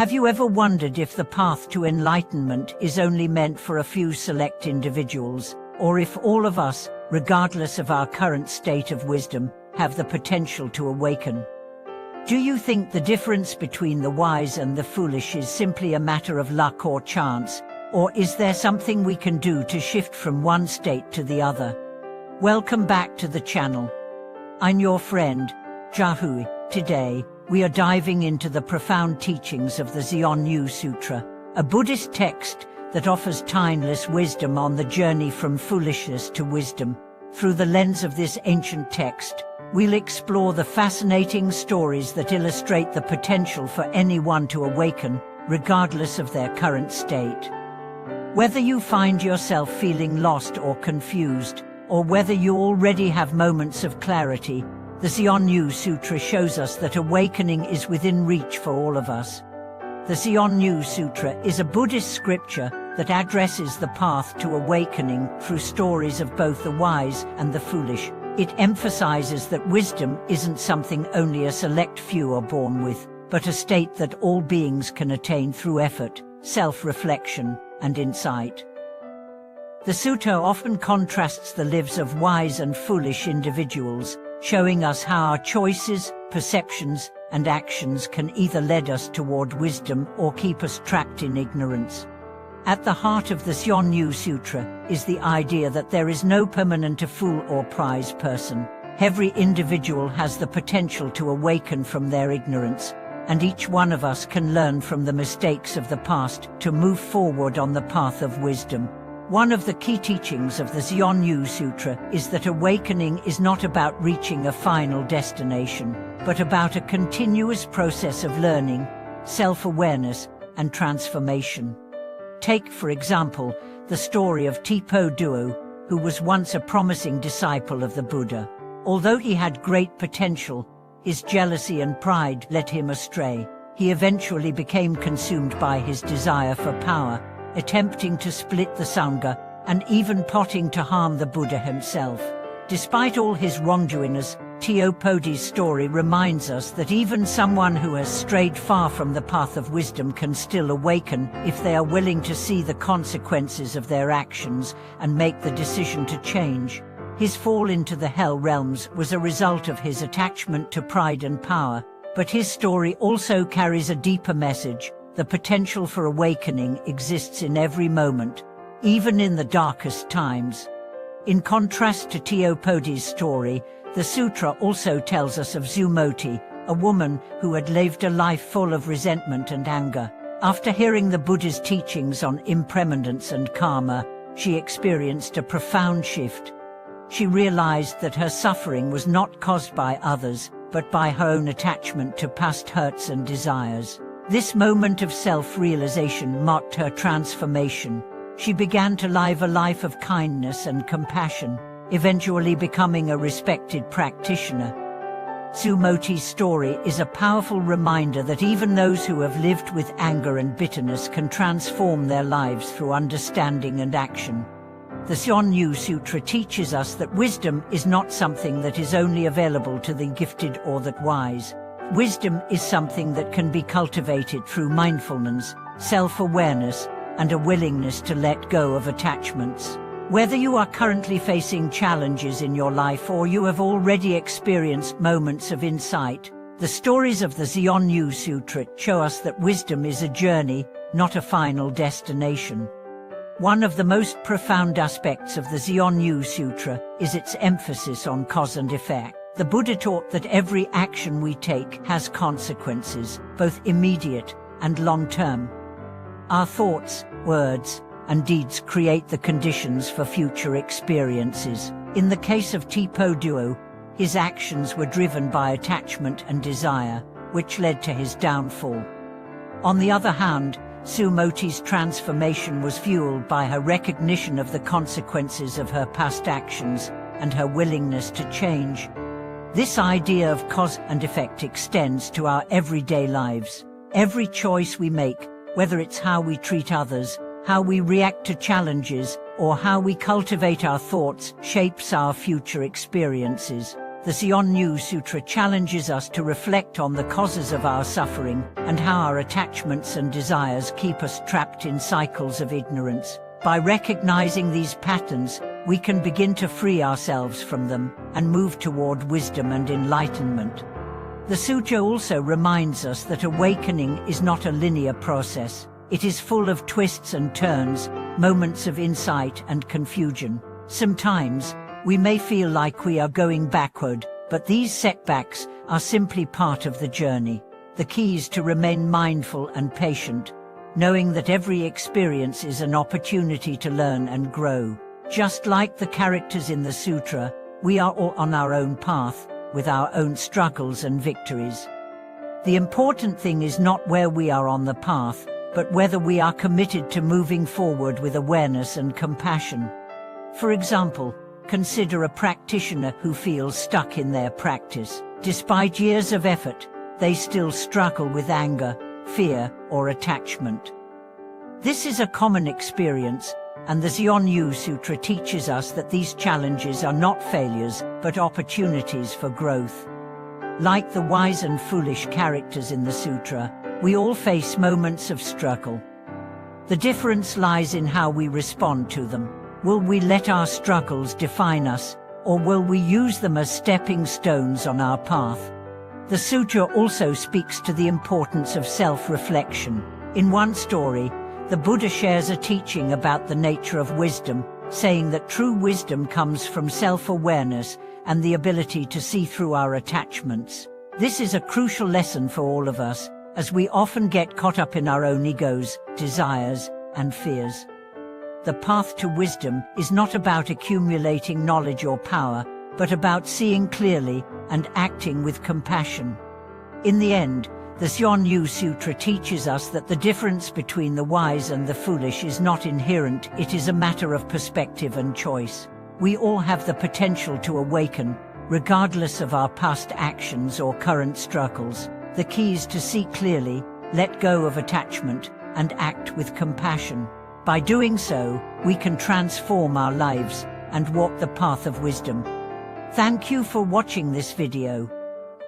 Have you ever wondered if the path to enlightenment is only meant for a few select individuals, or if all of us, regardless of our current state of wisdom, have the potential to awaken? Do you think the difference between the wise and the foolish is simply a matter of luck or chance, or is there something we can do to shift from one state to the other? Welcome back to the channel. I'm your friend, Xianyu. Today, we are diving into the profound teachings of the Xianyu Sutra, a Buddhist text that offers timeless wisdom on the journey from foolishness to wisdom. Through the lens of this ancient text, we'll explore the fascinating stories that illustrate the potential for anyone to awaken, regardless of their current state. Whether you find yourself feeling lost or confused, or whether you already have moments of clarity, the Xianyu Sutra shows us that awakening is within reach for all of us. The Xianyu Sutra is a Buddhist scripture that addresses the path to awakening through stories of both the wise and the foolish. It emphasizes that wisdom isn't something only a select few are born with, but a state that all beings can attain through effort, self-reflection, and insight. The sutta often contrasts the lives of wise and foolish individuals, showing us how our choices, perceptions, and actions can either lead us toward wisdom or keep us trapped in ignorance. At the heart of the Xianyu Sutra is the idea that there is no permanent fool or prize person. Every individual has the potential to awaken from their ignorance, and each one of us can learn from the mistakes of the past to move forward on the path of wisdom. One of the key teachings of the Xianyu Sutra is that awakening is not about reaching a final destination, but about a continuous process of learning, self-awareness, and transformation. Take, for example, the story of Tipo Duo, who was once a promising disciple of the Buddha. Although he had great potential, his jealousy and pride led him astray. He eventually became consumed by his desire for power, attempting to split the Sangha, and even plotting to harm the Buddha himself. Despite all his wrongdoings, Teopodi's story reminds us that even someone who has strayed far from the path of wisdom can still awaken if they are willing to see the consequences of their actions and make the decision to change. His fall into the hell realms was a result of his attachment to pride and power, but his story also carries a deeper message. The potential for awakening exists in every moment, even in the darkest times. In contrast to Teopodi's story, the sutra also tells us of Sumoti, a woman who had lived a life full of resentment and anger. After hearing the Buddha's teachings on impermanence and karma, she experienced a profound shift. She realized that her suffering was not caused by others, but by her own attachment to past hurts and desires. This moment of self-realization marked her transformation. She began to live a life of kindness and compassion, eventually becoming a respected practitioner. Sumoti's story is a powerful reminder that even those who have lived with anger and bitterness can transform their lives through understanding and action. The Xianyu Sutra teaches us that wisdom is not something that is only available to the gifted or the wise. Wisdom is something that can be cultivated through mindfulness, self-awareness, and a willingness to let go of attachments. Whether you are currently facing challenges in your life or you have already experienced moments of insight, the stories of the Xianyu Sutra show us that wisdom is a journey, not a final destination. One of the most profound aspects of the Xianyu Sutra is its emphasis on cause and effect. The Buddha taught that every action we take has consequences, both immediate and long-term. Our thoughts, words, and deeds create the conditions for future experiences. In the case of Tipo Duo, his actions were driven by attachment and desire, which led to his downfall. On the other hand, Sumoti's transformation was fueled by her recognition of the consequences of her past actions and her willingness to change. This idea of cause and effect extends to our everyday lives. Every choice we make, whether it's how we treat others, how we react to challenges, or how we cultivate our thoughts, shapes our future experiences. The Xianyu Sutra challenges us to reflect on the causes of our suffering and how our attachments and desires keep us trapped in cycles of ignorance. By recognizing these patterns, we can begin to free ourselves from them and move toward wisdom and enlightenment. The Sutra also reminds us that awakening is not a linear process. It is full of twists and turns, moments of insight and confusion. Sometimes, we may feel like we are going backward, but these setbacks are simply part of the journey. The key is to remain mindful and patient, knowing that every experience is an opportunity to learn and grow. Just like the characters in the Sutra, we are all on our own path, with our own struggles and victories. The important thing is not where we are on the path, but whether we are committed to moving forward with awareness and compassion. For example, consider a practitioner who feels stuck in their practice. Despite years of effort, they still struggle with anger, fear, or attachment. This is a common experience, and the Xianyu Sutra teaches us that these challenges are not failures, but opportunities for growth. Like the wise and foolish characters in the Sutra, we all face moments of struggle. The difference lies in how we respond to them. Will we let our struggles define us, or will we use them as stepping stones on our path? The Sutra also speaks to the importance of self-reflection. In one story, the Buddha shares a teaching about the nature of wisdom, saying that true wisdom comes from self-awareness and the ability to see through our attachments. This is a crucial lesson for all of us, as we often get caught up in our own egos, desires, and fears. The path to wisdom is not about accumulating knowledge or power, but about seeing clearly and acting with compassion. In the end, the Xianyu Sutra teaches us that the difference between the wise and the foolish is not inherent, it is a matter of perspective and choice. We all have the potential to awaken, regardless of our past actions or current struggles. The key is to see clearly, let go of attachment, and act with compassion. By doing so, we can transform our lives and walk the path of wisdom. Thank you for watching this video.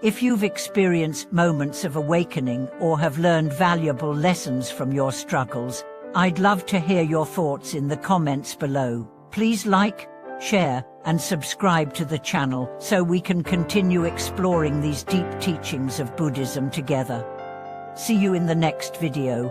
If you've experienced moments of awakening or have learned valuable lessons from your struggles, I'd love to hear your thoughts in the comments below. Please like, share, and subscribe to the channel so we can continue exploring these deep teachings of Buddhism together. See you in the next video.